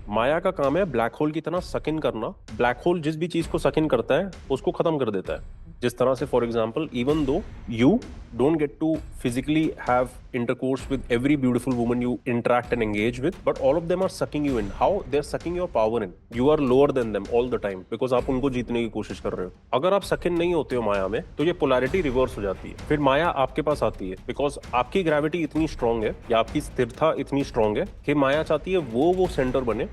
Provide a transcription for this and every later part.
माया का काम है ब्लैक होल की तरह सक इन करना। ब्लैक होल जिस भी चीज को सक इन करता है उसको खत्म कर देता है। जिस तरह से for example even though you don't get to physically have intercourse with every beautiful woman you interact and engage with, but all of them are sucking you in. How they are sucking your power in. You are lower than them all the time because आप उनको जीतने की कोशिश कर रहे हो। अगर आप सक इन नहीं होते हो माया में तो ये पोलैरिटी रिवर्स हो जाती है। फिर माया आपके पास आती है बिकॉज आपकी ग्रेविटी इतनी स्ट्रांग है या आपकी स्थिरता इतनी स्ट्रांग है कि माया चाहती है वो सेंटर बने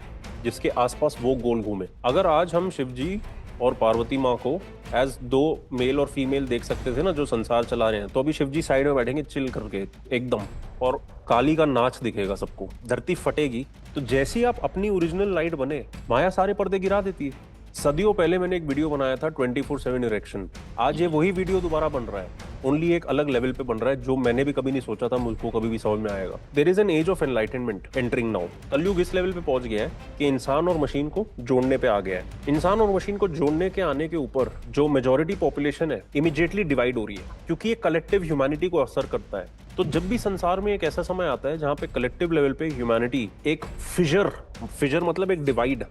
जिसके आसपास वो गोल घूमे। अगर आज हम शिव जी और पार्वती माँ को एज दो मेल और फीमेल देख सकते थे ना जो संसार चला रहे हैं, तो अभी शिव जी साइड में बैठेंगे चिल करके एकदम, और काली का नाच दिखेगा सबको, धरती फटेगी। तो जैसे ही आप अपनी ओरिजिनल लाइट बने माया सारे पर्दे गिरा देती है। सदियों पहले मैंने एक वीडियो बनाया था 24/7 इरेक्शन। आज ये वही वीडियो दोबारा बन रहा है, ओनली एक अलग लेवल पे बन रहा है जो मैंने भी कभी नहीं सोचा था मुझको कभी भी समझ में आएगा। There is an age of enlightenment entering now. Kalyug इस लेवल पे पहुंच गया है कि इंसान और मशीन को जोड़ने पे आ गया है। इंसान और मशीन को जोड़ने के आने के ऊपर जो मेजोरिटी पॉपुलेशन है इमीडिएटली डिवाइड हो रही है क्योंकि ये कलेक्टिव ह्यूमैनिटी को असर करता है। तो जब भी संसार में एक ऐसा समय आता है जहां पे कलेक्टिव लेवल पे ह्यूमैनिटी एक फिजर मतलब एक डिवाइड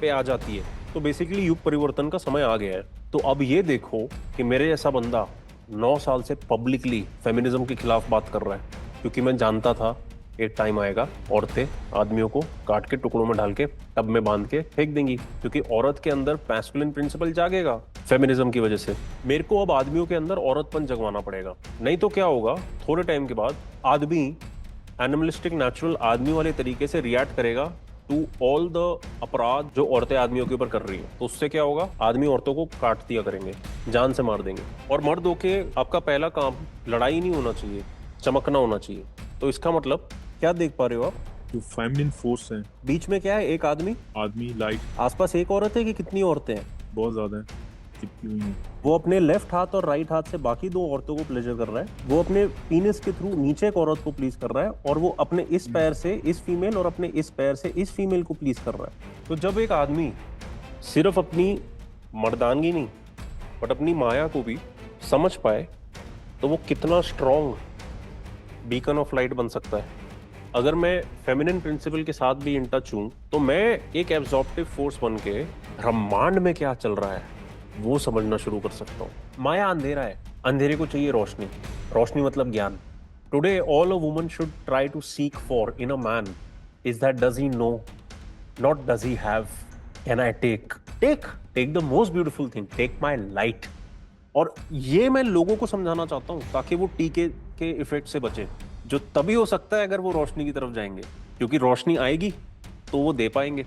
पे आ जाती है, तो बेसिकली युग परिवर्तन का समय आ गया है। तो अब ये देखो कि मेरे जैसा बंदा 9 साल से पब्लिकली फेमिनिज्म के खिलाफ बात कर रहा है क्योंकि मैं जानता था एक टाइम आएगा औरतें आदमियों को काट के टुकड़ों में डाल के टब में बांध के फेंक देंगी क्योंकि औरत के अंदर मैस्कुलिन प्रिंसिपल जागेगा फेमिनिज्म की वजह से। मेरे को अब आदमियों के अंदर औरतपन जगवाना पड़ेगा, नहीं तो क्या होगा थोड़े टाइम के बाद आदमी एनिमलिस्टिक नेचुरल आदमी वाले तरीके से रिएक्ट करेगा टू ऑल द अपराध जो औरतें आदमियों के ऊपर कर रही हैं। तो उससे क्या होगा, आदमी औरतों को काट दिया करेंगे, जान से मार देंगे। और मर्द होके आपका पहला काम लड़ाई नहीं होना चाहिए, चमकना होना चाहिए। तो इसका मतलब क्या देख पा रहे हो आप, जो फेमिनिन फोर्स है, बीच में क्या है, एक आदमी, आदमी, लाइट, आसपास एक औरत है कि कितनी औरतें हैं? बहुत ज्यादा है, चिपकी हुई है। वो अपने लेफ्ट हाथ और राइट हाथ से बाकी दो औरतों को प्लेजर कर रहा है, वो अपने पीनिस के थ्रू नीचे एक औरत को प्लीज कर रहा है, और वो अपने इस पैर से इस फीमेल और अपने इस पैर से इस फीमेल को प्लीज कर रहा है। तो जब एक आदमी सिर्फ अपनी मर्दानगी नहीं बट अपनी माया को भी समझ पाए तो वो कितना स्ट्रॉन्ग बीकन ऑफ लाइट बन सकता है। अगर मैं फेमिनिन प्रिंसिपल के साथ भी इन टच हूं तो मैं एक एब्जॉर्प्टिव फोर्स बन के ब्रह्मांड में क्या चल रहा है वो समझना शुरू कर सकता हूं। माया अंधेरा है, अंधेरे को चाहिए रोशनी, रोशनी मतलब ज्ञान। Today all a woman should try to seek for in a man is that does he know, not does he have, can I take the most beautiful thing, take my light. और ये मैं लोगों को समझाना चाहता हूं ताकि वो टीके के इफेक्ट से बचे, जो तभी हो सकता है अगर वो रोशनी की तरफ जाएंगे, क्योंकि रोशनी आएगी तो वो दे पाएंगे।